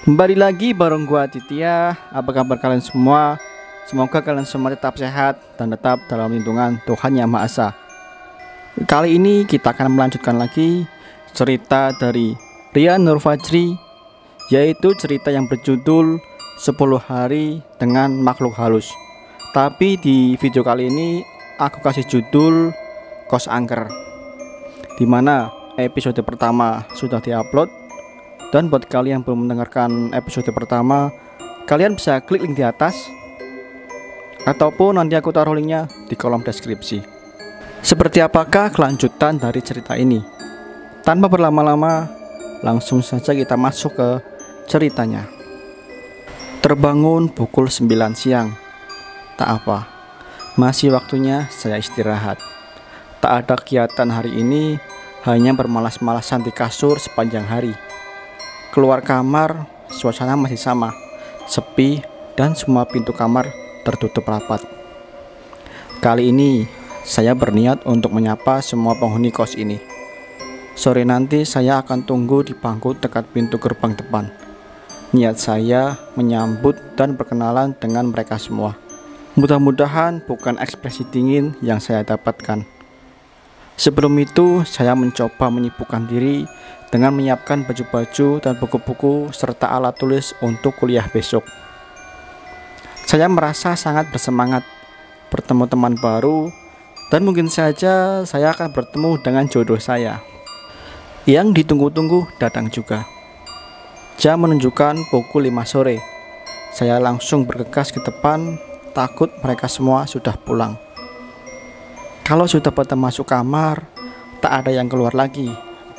Kembali lagi bareng gua Aditya. Apa kabar kalian semua? Semoga kalian semua tetap sehat dan tetap dalam lindungan Tuhan Yang Maha Esa. Kali ini kita akan melanjutkan lagi cerita dari Rian Nur Fajri, yaitu cerita yang berjudul 10 hari dengan makhluk halus. Tapi di video kali ini aku kasih judul Kos Angker, dimana episode pertama sudah diupload. Dan buat kalian yang belum mendengarkan episode pertama, kalian bisa klik link di atas, ataupun nanti aku taruh linknya di kolom deskripsi. Seperti apakah kelanjutan dari cerita ini? Tanpa berlama-lama, langsung saja kita masuk ke ceritanya. Terbangun pukul 9 siang. Tak apa, masih waktunya saya istirahat. Tak ada kegiatan hari ini, hanya bermalas-malasan di kasur sepanjang hari. Keluar kamar, suasana masih sama, sepi, dan semua pintu kamar tertutup rapat. Kali ini, saya berniat untuk menyapa semua penghuni kos ini. Sore nanti saya akan tunggu di bangku dekat pintu gerbang depan. Niat saya menyambut dan berkenalan dengan mereka semua. Mudah-mudahan bukan ekspresi dingin yang saya dapatkan. Sebelum itu, saya mencoba menyibukkan diri dengan menyiapkan baju-baju dan buku-buku serta alat tulis untuk kuliah besok. Saya merasa sangat bersemangat bertemu teman baru, dan mungkin saja saya akan bertemu dengan jodoh saya. Yang ditunggu-tunggu datang juga. Jam menunjukkan pukul 5 sore. Saya langsung bergegas ke depan, takut mereka semua sudah pulang. Kalau sudah pada masuk kamar, tak ada yang keluar lagi.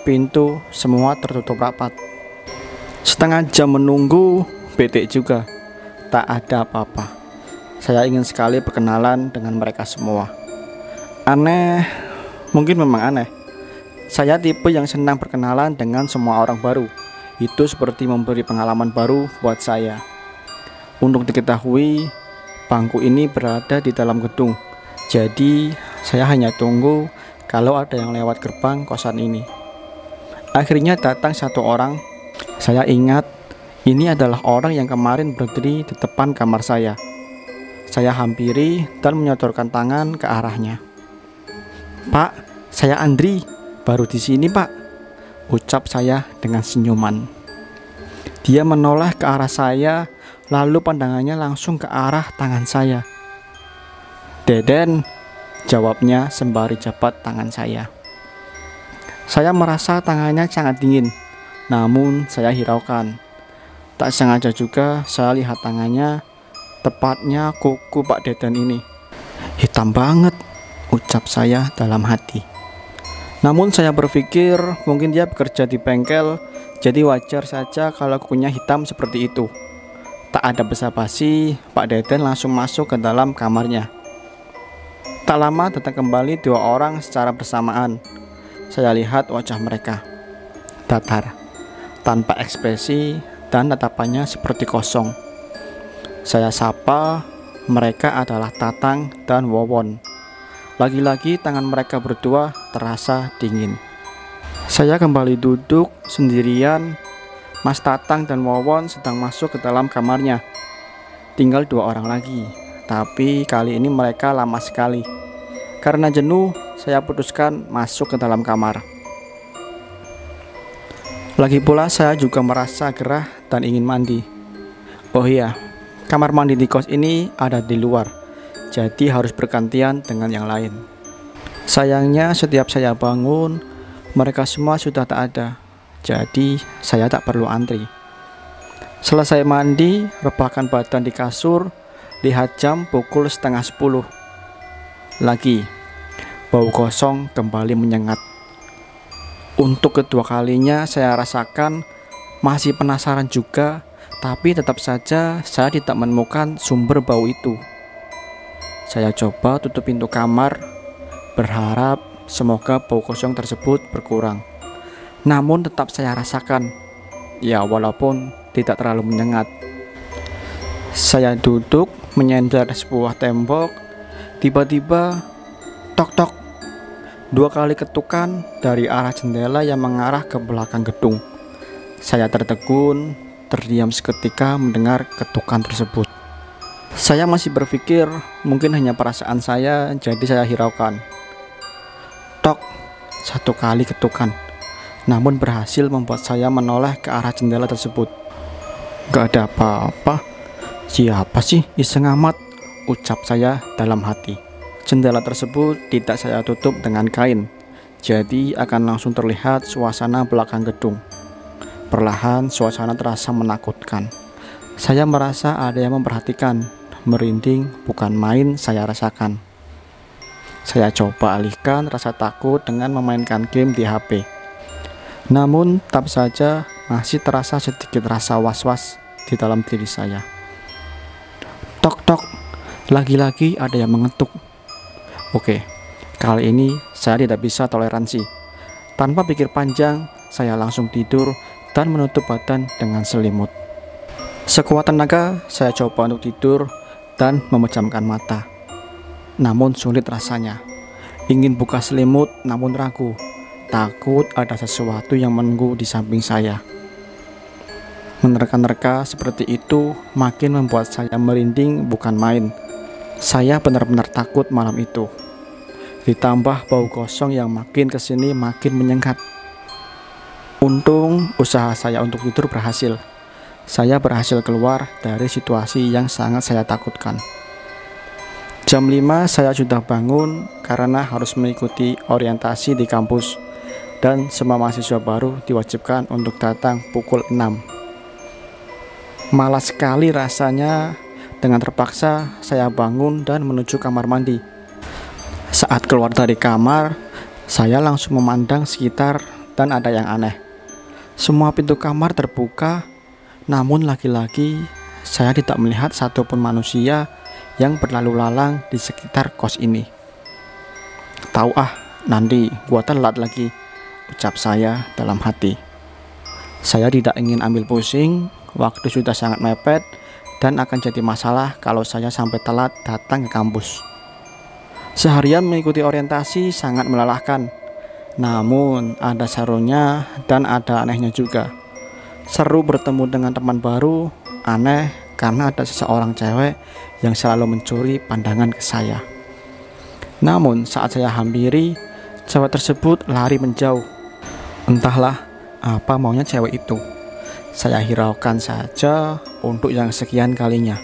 Pintu semua tertutup rapat. Setengah jam menunggu, bete juga. Tak ada apa-apa. Saya ingin sekali berkenalan dengan mereka semua. Aneh, mungkin memang aneh. Saya tipe yang senang berkenalan dengan semua orang baru. Itu seperti memberi pengalaman baru buat saya. Untuk diketahui, bangku ini berada di dalam gedung. Jadi, saya hanya tunggu kalau ada yang lewat gerbang kosan ini. Akhirnya datang satu orang. Saya ingat ini adalah orang yang kemarin berdiri di depan kamar saya. Saya hampiri dan menyodorkan tangan ke arahnya. "Pak, saya Andri, baru di sini, Pak," ucap saya dengan senyuman. Dia menoleh ke arah saya, lalu pandangannya langsung ke arah tangan saya. "Deden," jawabnya sembari jabat tangan saya. Saya merasa tangannya sangat dingin, namun saya hiraukan. Tak sengaja juga saya lihat tangannya, tepatnya kuku Pak Deden ini. "Hitam banget," ucap saya dalam hati. Namun saya berpikir mungkin dia bekerja di bengkel, jadi wajar saja kalau kukunya hitam seperti itu. Tak ada basa-basi, Pak Deden langsung masuk ke dalam kamarnya. Tak lama datang kembali 2 orang secara bersamaan. Saya lihat wajah mereka datar, tanpa ekspresi, dan tatapannya seperti kosong. Saya sapa, mereka adalah Tatang dan Wowon. Lagi-lagi tangan mereka berdua terasa dingin. Saya kembali duduk sendirian. Mas Tatang dan Wowon sedang masuk ke dalam kamarnya. Tinggal 2 orang lagi, tapi kali ini mereka lama sekali. Karena jenuh, saya putuskan masuk ke dalam kamar. Lagi pula saya juga merasa gerah dan ingin mandi. Oh iya, kamar mandi di kos ini ada di luar, jadi harus bergantian dengan yang lain. Sayangnya setiap saya bangun, mereka semua sudah tak ada, jadi saya tak perlu antri. Selesai mandi, rebahkan badan di kasur, lihat jam pukul 9:30. Lagi, bau kosong kembali menyengat. Untuk kedua kalinya saya rasakan, masih penasaran juga, tapi tetap saja saya tidak menemukan sumber bau itu. Saya coba tutup pintu kamar, berharap semoga bau kosong tersebut berkurang. Namun tetap saya rasakan, ya walaupun tidak terlalu menyengat. Saya duduk menyender sebuah tembok. Tiba-tiba, tok-tok, 2 kali ketukan dari arah jendela yang mengarah ke belakang gedung. Saya tertegun terdiam seketika mendengar ketukan tersebut. Saya masih berpikir mungkin hanya perasaan saya, jadi saya hiraukan. Tok, 1 kali ketukan, namun berhasil membuat saya menoleh ke arah jendela tersebut. Gak ada apa-apa. Siapa sih iseng amat, ucap saya dalam hati. Jendela tersebut tidak saya tutup dengan kain, jadi akan langsung terlihat suasana belakang gedung. Perlahan suasana terasa menakutkan. Saya merasa ada yang memperhatikan. Merinding bukan main saya rasakan. Saya coba alihkan rasa takut dengan memainkan game di HP. Namun tetap saja masih terasa sedikit rasa was-was di dalam diri saya. Tok tok, lagi-lagi ada yang mengetuk. Oke, kali ini saya tidak bisa toleransi. Tanpa pikir panjang, saya langsung tidur dan menutup badan dengan selimut. Sekuat tenaga, saya coba untuk tidur dan memejamkan mata. Namun sulit rasanya. Ingin buka selimut namun ragu. Takut ada sesuatu yang menunggu di samping saya. Menerka-nerka seperti itu makin membuat saya merinding bukan main. Saya benar-benar takut malam itu. Ditambah bau kosong yang makin kesini makin menyengat. Untung usaha saya untuk tidur berhasil. Saya berhasil keluar dari situasi yang sangat saya takutkan. Jam 5 saya sudah bangun karena harus mengikuti orientasi di kampus, dan semua mahasiswa baru diwajibkan untuk datang pukul 6. Malas sekali rasanya. Dengan terpaksa saya bangun dan menuju kamar mandi. Saat keluar dari kamar, saya langsung memandang sekitar dan ada yang aneh. Semua pintu kamar terbuka. Namun lagi-lagi saya tidak melihat satupun manusia yang berlalu lalang di sekitar kos ini. Tahu nanti gua telat lagi, ucap saya dalam hati. Saya tidak ingin ambil pusing, waktu sudah sangat mepet dan akan jadi masalah kalau saya sampai telat datang ke kampus. Seharian mengikuti orientasi sangat melelahkan, namun ada serunya dan ada anehnya juga. Seru bertemu dengan teman baru, aneh karena ada seseorang cewek yang selalu mencuri pandangan ke saya. Namun saat saya hampiri, cewek tersebut lari menjauh. Entahlah apa maunya cewek itu. Saya hiraukan saja untuk yang sekian kalinya.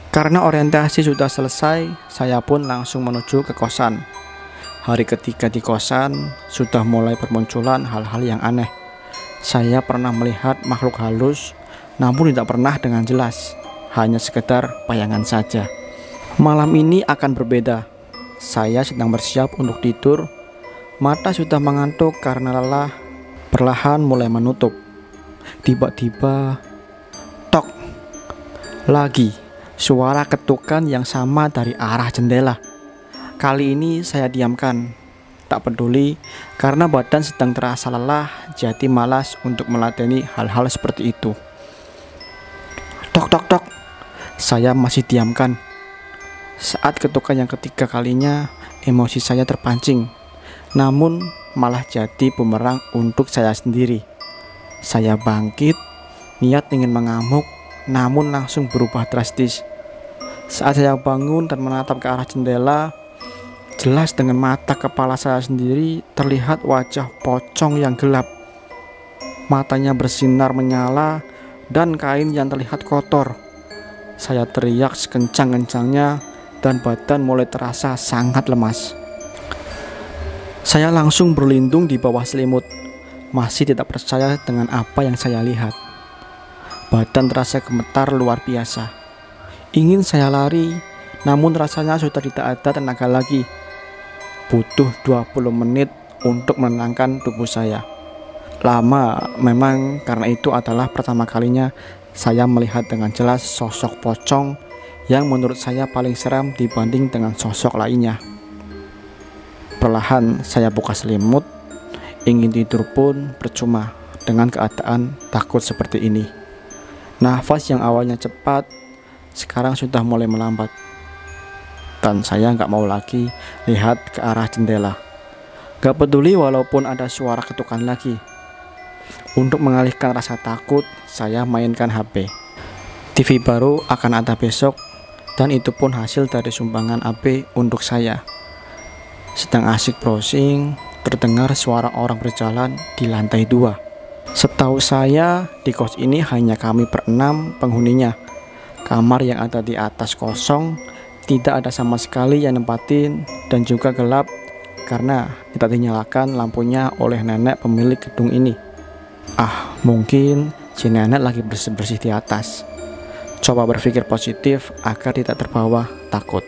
Karena orientasi sudah selesai, saya pun langsung menuju ke kosan. Hari ketiga di kosan, sudah mulai bermunculan hal-hal yang aneh. Saya pernah melihat makhluk halus, namun tidak pernah dengan jelas, hanya sekedar bayangan saja. Malam ini akan berbeda. Saya sedang bersiap untuk tidur, mata sudah mengantuk karena lelah, perlahan mulai menutup. Tiba-tiba, tok, lagi suara ketukan yang sama dari arah jendela. Kali ini saya diamkan. Tak peduli, karena badan sedang terasa lelah, jadi malas untuk meladeni hal-hal seperti itu. Tok tok tok, saya masih diamkan. Saat ketukan yang ketiga kalinya, emosi saya terpancing, namun malah jadi bumerang untuk saya sendiri. Saya bangkit, niat ingin mengamuk, namun langsung berubah drastis. Saat saya bangun dan menatap ke arah jendela, jelas dengan mata kepala saya sendiri terlihat wajah pocong yang gelap. Matanya bersinar menyala dan kain yang terlihat kotor. Saya teriak sekencang-kencangnya dan badan mulai terasa sangat lemas. Saya langsung berlindung di bawah selimut, masih tidak percaya dengan apa yang saya lihat. Badan terasa gemetar luar biasa. Ingin saya lari, namun rasanya sudah tidak ada tenaga lagi. Butuh 20 menit untuk menenangkan tubuh saya. Lama memang, karena itu adalah pertama kalinya saya melihat dengan jelas sosok pocong yang menurut saya paling seram dibanding dengan sosok lainnya. Perlahan saya buka selimut, ingin tidur pun percuma dengan keadaan takut seperti ini. Nafas yang awalnya cepat, sekarang sudah mulai melambat. Dan saya nggak mau lagi lihat ke arah jendela. Gak peduli walaupun ada suara ketukan lagi. Untuk mengalihkan rasa takut, saya mainkan HP. TV baru akan ada besok, dan itu pun hasil dari sumbangan AB untuk saya. Sedang asik browsing, terdengar suara orang berjalan di lantai 2. Setahu saya, di kos ini hanya kami berenam penghuninya. Kamar yang ada di atas kosong, tidak ada sama sekali yang nempatin, dan juga gelap karena tidak dinyalakan lampunya oleh nenek pemilik gedung ini. Mungkin si nenek lagi bersih-bersih di atas. Coba berpikir positif agar tidak terbawa takut.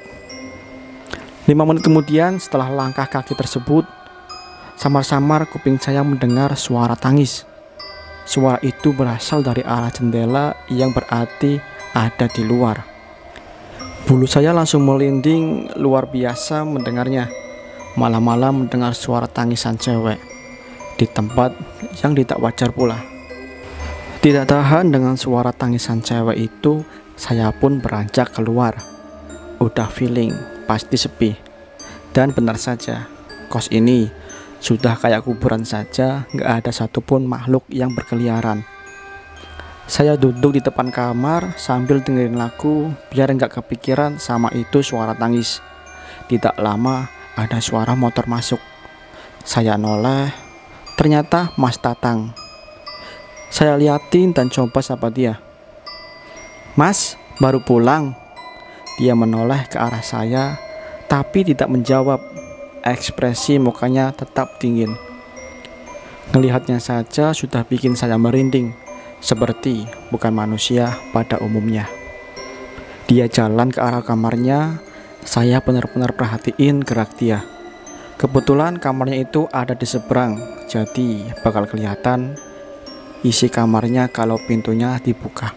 5 menit kemudian setelah langkah kaki tersebut, samar-samar kuping saya mendengar suara tangis. Suara itu berasal dari arah jendela yang berarti ada di luar. Bulu saya langsung merinding luar biasa mendengarnya. Malam-malam mendengar suara tangisan cewek di tempat yang tidak wajar pula. Tidak tahan dengan suara tangisan cewek itu, saya pun beranjak keluar. Udah feeling pasti sepi. Dan benar saja, kos ini sudah kayak kuburan saja, gak ada satupun makhluk yang berkeliaran. Saya duduk di depan kamar sambil dengerin lagu biar gak kepikiran sama itu suara tangis. Tidak lama ada suara motor masuk. Saya noleh, ternyata Mas Tatang. Saya liatin dan coba sapa dia. "Mas, baru pulang?" Dia menoleh ke arah saya, tapi tidak menjawab. Ekspresi mukanya tetap dingin. Ngelihatnya saja sudah bikin saya merinding, seperti bukan manusia pada umumnya. Dia jalan ke arah kamarnya. Saya benar-benar perhatiin gerak dia. Kebetulan kamarnya itu ada di seberang, jadi bakal kelihatan isi kamarnya kalau pintunya dibuka.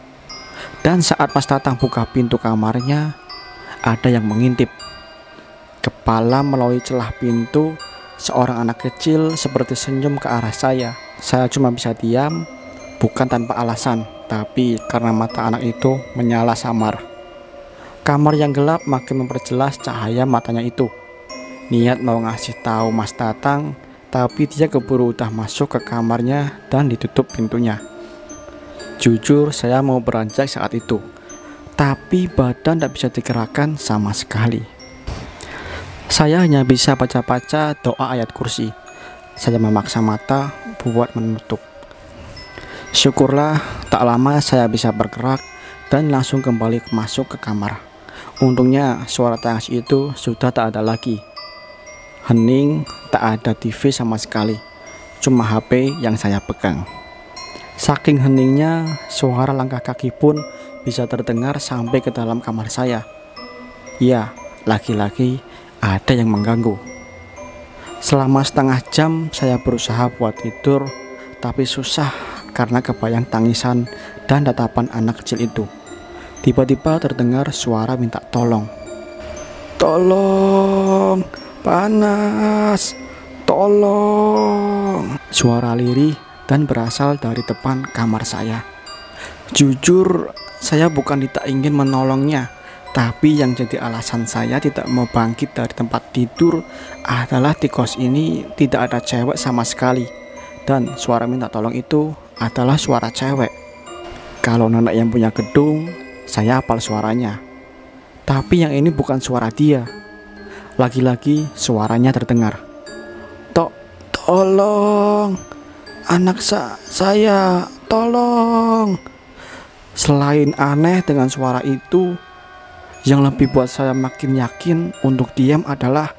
Dan saat Mas Tatang buka pintu kamarnya, ada yang mengintip. Kepala melalui celah pintu, seorang anak kecil seperti senyum ke arah saya. Saya cuma bisa diam, bukan tanpa alasan, tapi karena mata anak itu menyala samar. Kamar yang gelap makin memperjelas cahaya matanya itu. Niat mau ngasih tahu Mas Tatang, tapi dia keburu udah masuk ke kamarnya dan ditutup pintunya. Jujur saya mau beranjak saat itu, tapi badan tidak bisa digerakkan sama sekali. Saya hanya bisa baca-baca doa ayat kursi. Saya memaksa mata buat menutup. Syukurlah tak lama saya bisa bergerak dan langsung kembali masuk ke kamar. Untungnya suara tangis itu sudah tak ada lagi. Hening, tak ada TV sama sekali. Cuma HP yang saya pegang. Saking heningnya, suara langkah kaki pun bisa terdengar sampai ke dalam kamar saya. Ya, lagi-lagi ada yang mengganggu. Selama setengah jam saya berusaha buat tidur, tapi susah karena kebayang tangisan dan tatapan anak kecil itu. Tiba-tiba terdengar suara minta tolong. "Tolong, panas, tolong." Suara lirih dan berasal dari depan kamar saya. Jujur, saya bukan tidak ingin menolongnya, tapi yang jadi alasan saya tidak mau bangkit dari tempat tidur adalah di kos ini tidak ada cewek sama sekali. Dan suara minta tolong itu adalah suara cewek. Kalau nenek yang punya gedung, saya hafal suaranya. Tapi yang ini bukan suara dia. Lagi-lagi suaranya terdengar. Tolong, anak saya, tolong." Selain aneh dengan suara itu, yang lebih buat saya makin yakin untuk diam adalah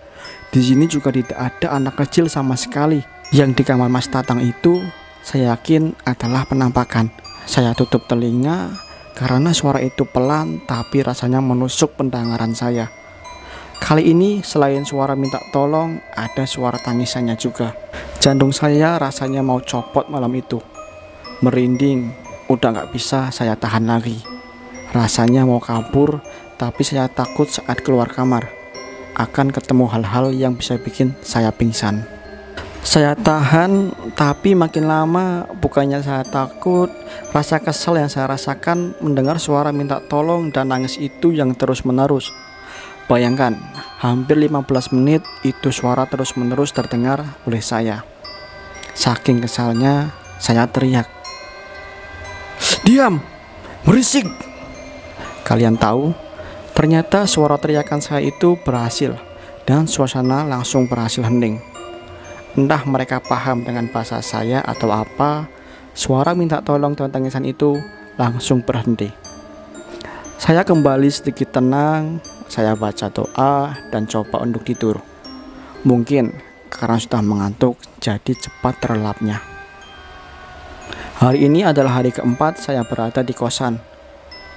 di sini juga tidak ada anak kecil sama sekali. Yang di kamar Mas Tatang itu, saya yakin adalah penampakan. Saya tutup telinga karena suara itu pelan tapi rasanya menusuk pendengaran saya. Kali ini selain suara minta tolong, ada suara tangisannya juga. Jantung saya rasanya mau copot malam itu. Merinding, udah gak bisa saya tahan lagi. Rasanya mau kabur, tapi saya takut saat keluar kamar akan ketemu hal-hal yang bisa bikin saya pingsan. Saya tahan, tapi makin lama bukannya saya takut, rasa kesal yang saya rasakan mendengar suara minta tolong dan nangis itu yang terus-menerus. Bayangkan, hampir 15 menit itu suara terus-menerus terdengar oleh saya. Saking kesalnya, saya teriak, Diam! Berisik! Kalian tahu, ternyata suara teriakan saya itu berhasil dan suasana langsung berhasil hening. Entah mereka paham dengan bahasa saya atau apa, suara minta tolong dan tangisan itu langsung berhenti. Saya kembali sedikit tenang, saya baca doa dan coba untuk tidur. Mungkin karena sudah mengantuk, jadi cepat terlelapnya. Hari ini adalah hari keempat saya berada di kosan.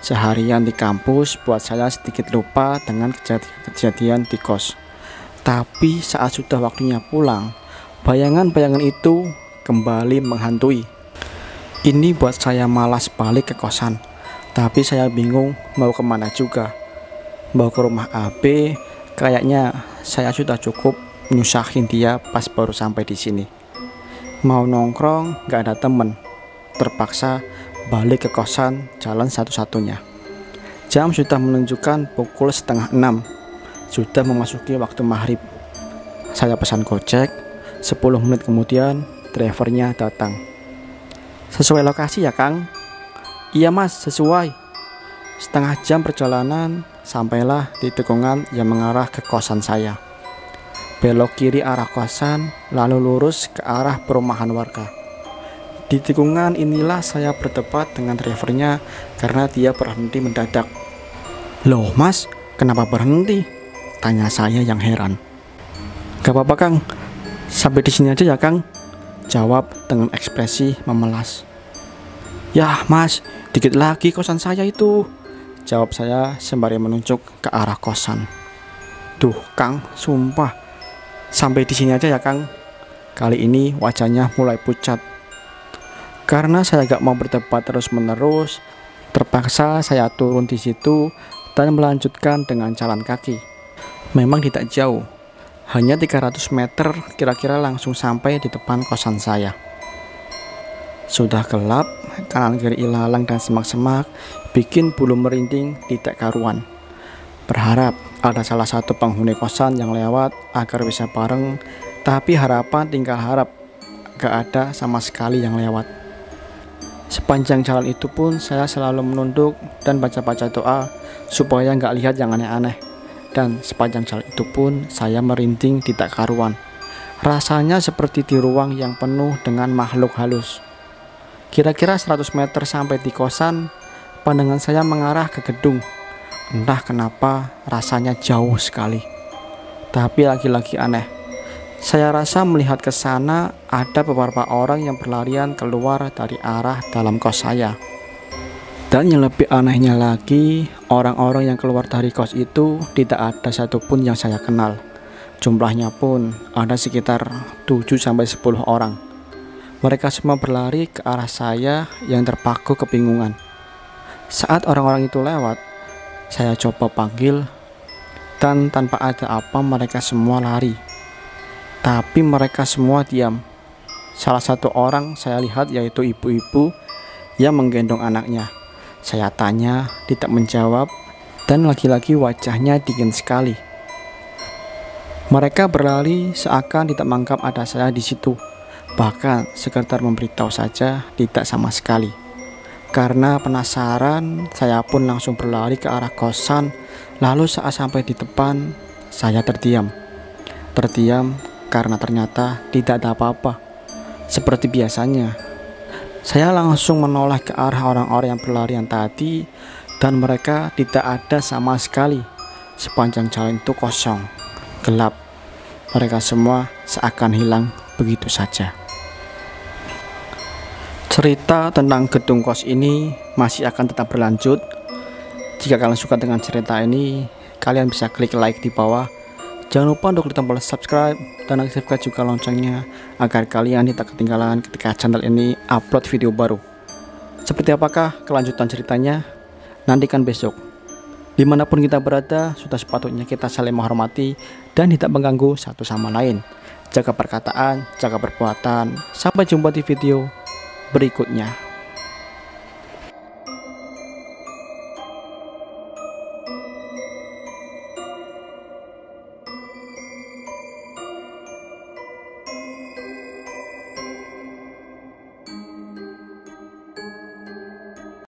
Seharian di kampus buat saya sedikit lupa dengan kejadian di kos. Tapi saat sudah waktunya pulang, bayangan-bayangan itu kembali menghantui. Ini buat saya malas balik ke kosan. Tapi saya bingung mau kemana juga. Mau ke rumah AB, kayaknya saya sudah cukup nyusahin dia pas baru sampai di sini. Mau nongkrong, gak ada temen. Terpaksa balik ke kosan, jalan satu-satunya. Jam sudah menunjukkan pukul 5:30. Sudah memasuki waktu maghrib. Saya pesan Gojek. 10 menit kemudian drivernya datang. Sesuai lokasi ya Kang? Iya Mas, sesuai. Setengah jam perjalanan, sampailah di tikungan yang mengarah ke kosan saya. Belok kiri arah kosan, lalu lurus ke arah perumahan warga. Di tikungan inilah saya berdebat dengan drivernya karena dia berhenti mendadak. Loh Mas, kenapa berhenti? Tanya saya yang heran. Gak apa-apa Kang, sampai di sini aja ya Kang. Jawab dengan ekspresi memelas. Yah Mas, dikit lagi kosan saya itu. Jawab saya sembari menunjuk ke arah kosan. Duh Kang, sumpah. Sampai di sini aja ya Kang. Kali ini wajahnya mulai pucat. Karena saya gak mau berdebat terus-menerus, terpaksa saya turun di situ dan melanjutkan dengan jalan kaki. Memang tidak jauh, hanya 300 meter kira-kira langsung sampai di depan kosan saya. Sudah gelap, kanan kiri ilalang dan semak-semak, bikin bulu merinding tidak karuan. Berharap ada salah satu penghuni kosan yang lewat agar bisa bareng, tapi harapan tinggal harap, gak ada sama sekali yang lewat. Sepanjang jalan itu pun saya selalu menunduk dan baca-baca doa supaya nggak lihat yang aneh-aneh. Dan sepanjang jalan itu pun saya merinding tidak karuan. Rasanya seperti di ruang yang penuh dengan makhluk halus. Kira-kira 100 meter sampai di kosan, pandangan saya mengarah ke gedung. Entah kenapa rasanya jauh sekali. Tapi lagi-lagi aneh. Saya rasa melihat ke sana ada beberapa orang yang berlarian keluar dari arah dalam kos saya. Dan yang lebih anehnya lagi, orang-orang yang keluar dari kos itu tidak ada satupun yang saya kenal. Jumlahnya pun ada sekitar 7-10 orang. Mereka semua berlari ke arah saya yang terpaku kebingungan. Saat orang-orang itu lewat, saya coba panggil dan tanpa ada apa mereka semua lari. Tapi mereka semua diam. Salah satu orang saya lihat yaitu ibu-ibu yang menggendong anaknya. Saya tanya, tidak menjawab, dan lagi-lagi wajahnya dingin sekali. Mereka berlari seakan tidak menganggap ada saya di situ. Bahkan sekedar memberitahu saja tidak sama sekali. Karena penasaran, saya pun langsung berlari ke arah kosan. Lalu saat sampai di depan, saya terdiam. Terdiam karena ternyata tidak ada apa-apa. Seperti biasanya, saya langsung menoleh ke arah orang-orang yang berlarian tadi, dan mereka tidak ada sama sekali. Sepanjang jalan itu kosong, gelap. Mereka semua seakan hilang begitu saja. Cerita tentang gedung kos ini masih akan tetap berlanjut. Jika kalian suka dengan cerita ini, kalian bisa klik like di bawah. Jangan lupa untuk klik tombol subscribe dan aktifkan juga loncengnya agar kalian tidak ketinggalan ketika channel ini upload video baru. Seperti apakah kelanjutan ceritanya? Nantikan besok. Dimanapun kita berada, sudah sepatutnya kita saling menghormati dan tidak mengganggu satu sama lain. Jaga perkataan, jaga perbuatan. Sampai jumpa di video berikutnya.